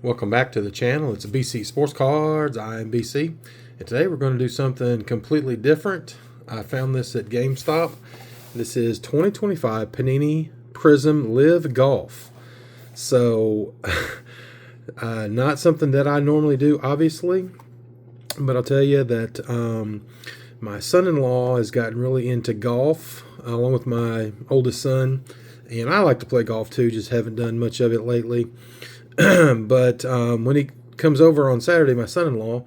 Welcome back to the channel. It's BC Sports Cards. I am BC, and today we're going to do something completely different. I found this at GameStop. This is 2025 Panini Prizm LIV Golf. So, not something that I normally do, obviously, but I'll tell you that my son-in-law has gotten really into golf, along with my oldest son, and I like to play golf too, just haven't done much of it lately. But when he comes over on Saturday, my son-in-law,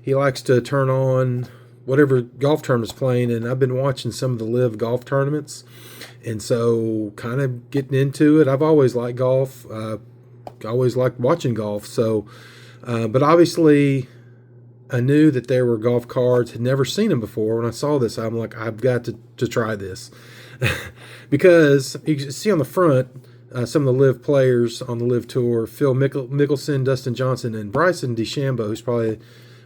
he likes to turn on whatever golf tournament's playing, and I've been watching some of the LIV golf tournaments, and so kind of getting into it. I've always liked golf. Always liked watching golf. So, but obviously, I knew that there were golf cards. Had never seen them before. When I saw this, I'm like, I've got to try this because you can see on the front. Some of the LIV players on the LIV Tour, Phil Mickelson, Dustin Johnson, and Bryson DeChambeau, who's probably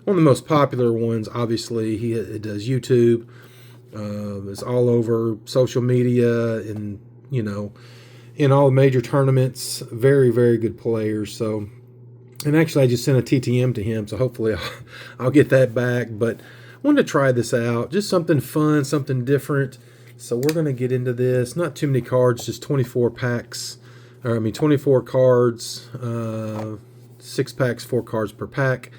one of the most popular ones. Obviously, he does YouTube. It's all over social media and, in all the major tournaments. Very, very good players. So, and actually, I just sent a TTM to him, so hopefully I'll get that back. But I wanted to try this out. Just something fun, something different. So we're going to get into this. Not too many cards, just 24 packs. 24 cards, 6 packs, 4 cards per pack.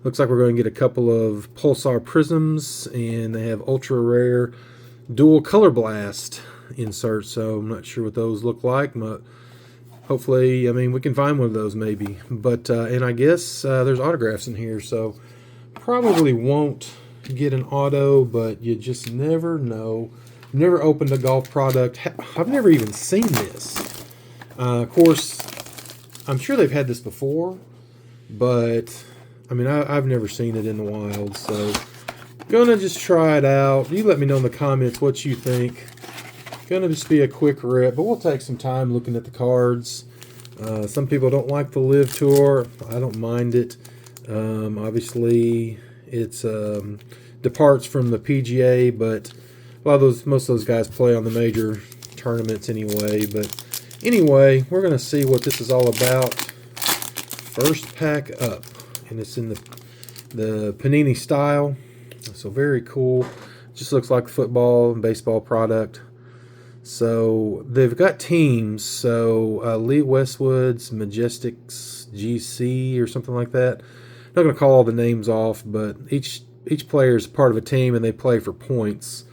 Looks like we're going to get a couple of Pulsar Prisms, and they have ultra rare dual color blast inserts. So I'm not sure what those look like, but hopefully, we can find one of those maybe. But and I guess there's autographs in here, so probably won't get an auto, but you just never know. Never opened a golf product. I've never even seen this. Of course, I'm sure they've had this before, but I've never seen it in the wild. So, gonna just try it out. You let me know in the comments what you think. Gonna just be a quick rip, but we'll take some time looking at the cards. Some people don't like the LIV Tour. I don't mind it. Obviously, it's departs from the PGA, but most of those guys play on the major tournaments anyway. But anyway, we're going to see what this is all about. First pack up, and it's in the Panini style. So very cool. Just looks like a football and baseball product. So they've got teams. So Lee Westwood's Majestics GC or something like that. I'm not going to call all the names off, but each player is part of a team, and they play for points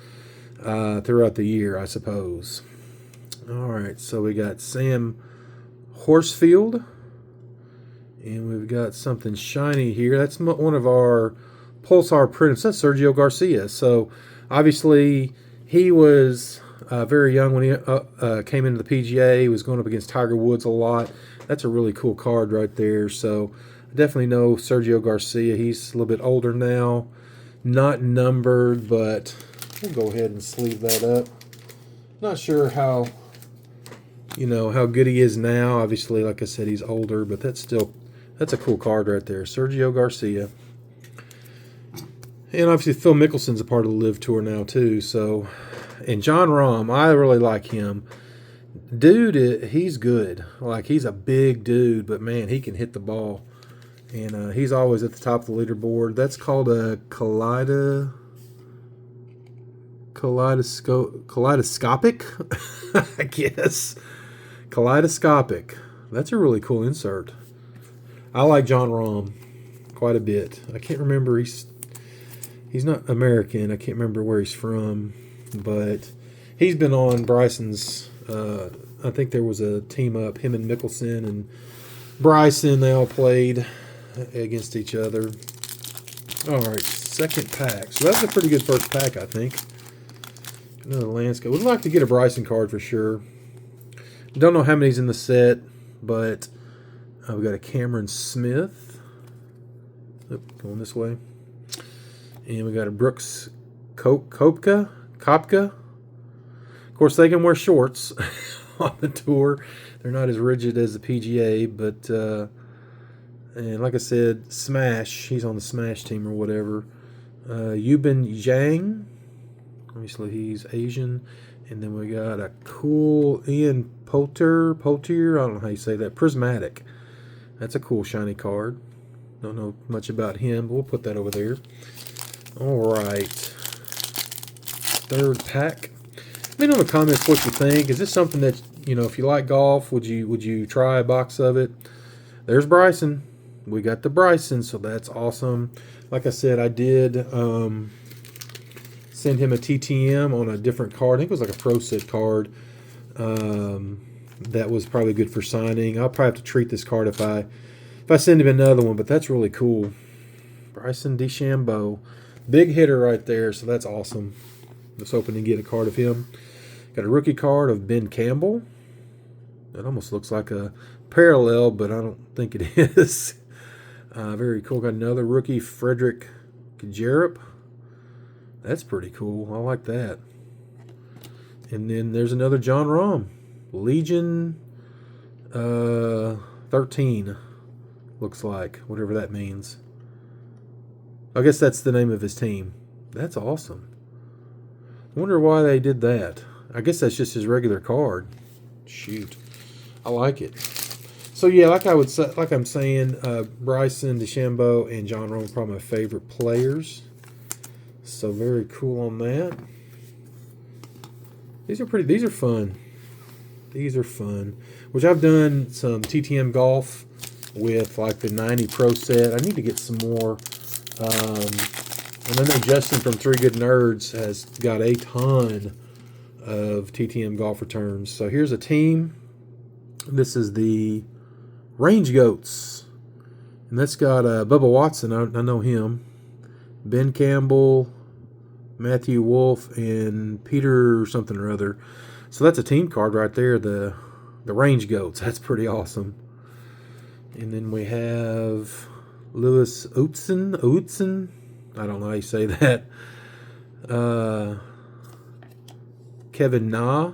throughout the year, I suppose. All right, so we got Sam Horsfield, and we've got something shiny here. That's one of our Pulsar prints. That's Sergio Garcia. So obviously he was very young when he came into the PGA. He was going up against Tiger Woods a lot. That's a really cool card right there. So I definitely know Sergio Garcia. He's a little bit older now, not numbered, but we'll go ahead and sleeve that up. Not sure how good he is now. Obviously, like I said, he's older, but that's a cool card right there. Sergio Garcia. And obviously Phil Mickelson's a part of the LIV Tour now too. So, and John Rahm, I really like him. Dude, he's good. Like, he's a big dude, but man, he can hit the ball. And he's always at the top of the leaderboard. That's called a kaleidoscopic, I guess. Kaleidoscopic. That's a really cool insert. I like John Rahm quite a bit. I can't remember, he's not American. I can't remember where he's from, but he's been on Bryson's. I think there was a team up, him and Mickelson and Bryson. They all played against each other. All right, second pack. So that's a pretty good first pack, I think. Another landscape. Would like to get a Bryson card for sure. Don't know how many's in the set, but we've got a Cameron Smith. Going this way. And we got a Brooks Koepka. Of course, they can wear shorts on the tour. They're not as rigid as the PGA, but and like I said, Smash. He's on the Smash team or whatever. Yubin Zhang. Obviously, he's Asian. And then we got a cool Ian Poulter. I don't know how you say that. Prismatic. That's a cool shiny card. Don't know much about him, but we'll put that over there. All right. Third pack. Let me know in the comments what you think. Is this something that, you know, if you like golf, would you try a box of it? There's Bryson. We got the Bryson, so that's awesome. Like I said, I did send him a TTM on a different card. I think it was like a Pro Set card. That was probably good for signing. I'll probably have to treat this card if I send him another one, but that's really cool. Bryson DeChambeau. Big hitter right there, so that's awesome. Just hoping to get a card of him. Got a rookie card of Ben Campbell. That almost looks like a parallel, but I don't think it is. Very cool. Got another rookie, Frederick Kajerup. That's pretty cool. I like that. And then there's another John Rahm. Legion 13. Looks like. Whatever that means. I guess that's the name of his team. That's awesome. I wonder why they did that. I guess that's just his regular card. Shoot. I like it. So yeah, like I'm saying, Bryson DeChambeau and John Rahm are probably my favorite players. So very cool on that. These are pretty. These are fun. These are fun. Which I've done some TTM golf with like the 90 Pro Set. I need to get some more. And I know Justin from Three Good Nerds has got a ton of TTM golf returns. So here's a team. This is the Range Goats. And that's got Bubba Watson. I know him. Ben Campbell, Matthew Wolf, and Peter something or other. So that's a team card right there. The Range Goats. That's pretty awesome. And then we have Lewis Ootson. I don't know how you say that. Kevin Na.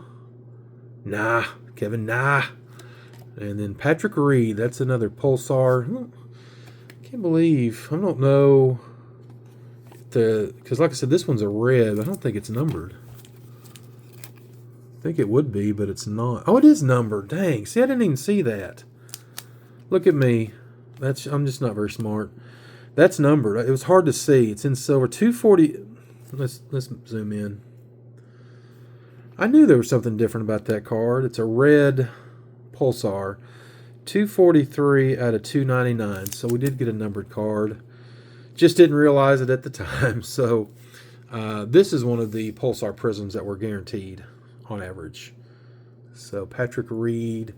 And then Patrick Reed. That's another Pulsar. Can't believe. I don't know. Because like I said, this one's a red. I don't think it's numbered. I think it would be, but it's not. Oh, it is numbered. Dang. See, I didn't even see that. Look at me. I'm just not very smart. That's numbered. It was hard to see. It's in silver. 240. Let's zoom in. I knew there was something different about that card. It's a red Pulsar. 243 out of 299. So we did get a numbered card. Just didn't realize it at the time. So this is one of the Pulsar Prisms that were guaranteed on average. So Patrick Reed.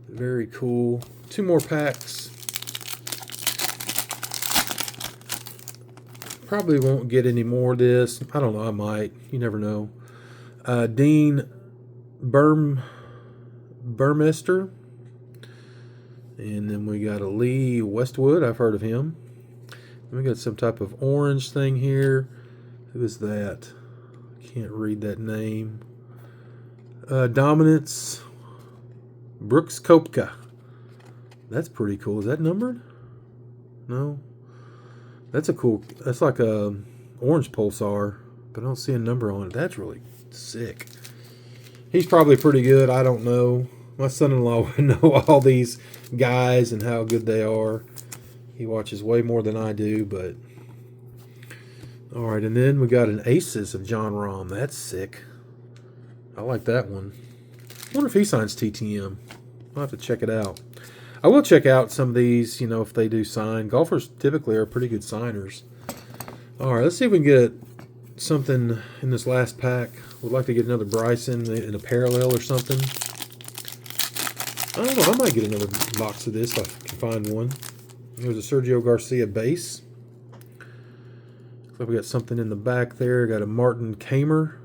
Very cool. 2 more packs. Probably won't get any more of this. I don't know. I might. You never know. Dean Burmester. And then we got a Lee Westwood. I've heard of him. We got some type of orange thing here. Who is that? Can't read that name. Dominance. Brooks Koepka. That's pretty cool. Is that numbered? No. That's a cool. That's like a orange Pulsar, but I don't see a number on it. That's really sick. He's probably pretty good. I don't know. My son-in-law would know all these guys and how good they are. He watches way more than I do, but all right. And then we got an Aces of John Rahm. That's sick. I like that one. I wonder if he signs TTM. I'll have to check it out. I will check out some of these, you know, if they do sign. Golfers typically are pretty good signers. All right, let's see if we can get something in this last pack. Would like to get another Bryson in a parallel or something. I don't know. I might get another box of this if I can find one. There's a Sergio Garcia base. Looks like we got something in the back there. Got a Martin Kamer.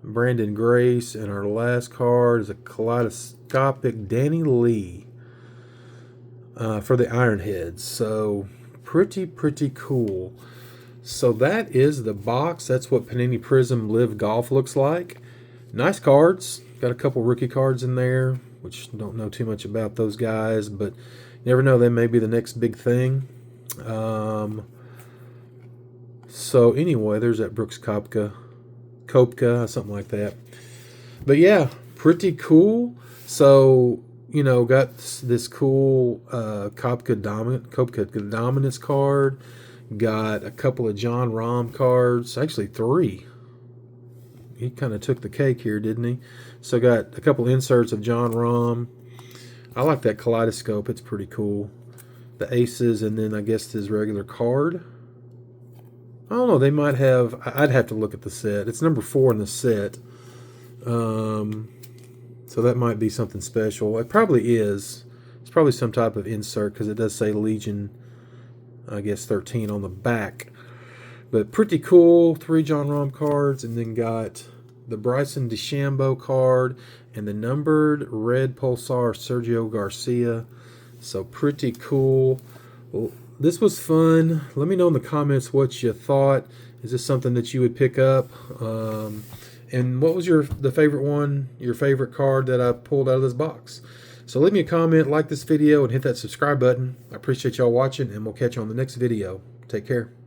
Brandon Grace, and our last card is a kaleidoscopic Danny Lee for the Ironheads. So pretty cool. So that is the box. That's what Panini Prizm LIV Golf looks like. Nice cards. Got a couple rookie cards in there, which don't know too much about those guys, but you never know, they may be the next big thing. So anyway, there's that Brooks Koepka, something like that. But yeah, pretty cool. So you know, got this cool Kopka Dominance card. Got a couple of John Rahm cards. Actually, 3. He kind of took the cake here, didn't he? So got a couple inserts of John Rahm. I like that kaleidoscope. It's pretty cool. The aces, and then I guess his regular card. I don't know. They might have. I'd have to look at the set. It's number 4 in the set. So that might be something special. It probably is. It's probably some type of insert because it does say Legion, I guess 13 on the back. But pretty cool. 3 John Rahm cards, and then got the Bryson DeChambeau card and the numbered red Pulsar Sergio Garcia. So pretty cool. Well, this was fun. Let me know in the comments what you thought. Is this something that you would pick up? And what was the favorite one, your favorite card that I pulled out of this box? So leave me a comment, like this video, and hit that subscribe button. I appreciate y'all watching, and we'll catch you on the next video. Take care.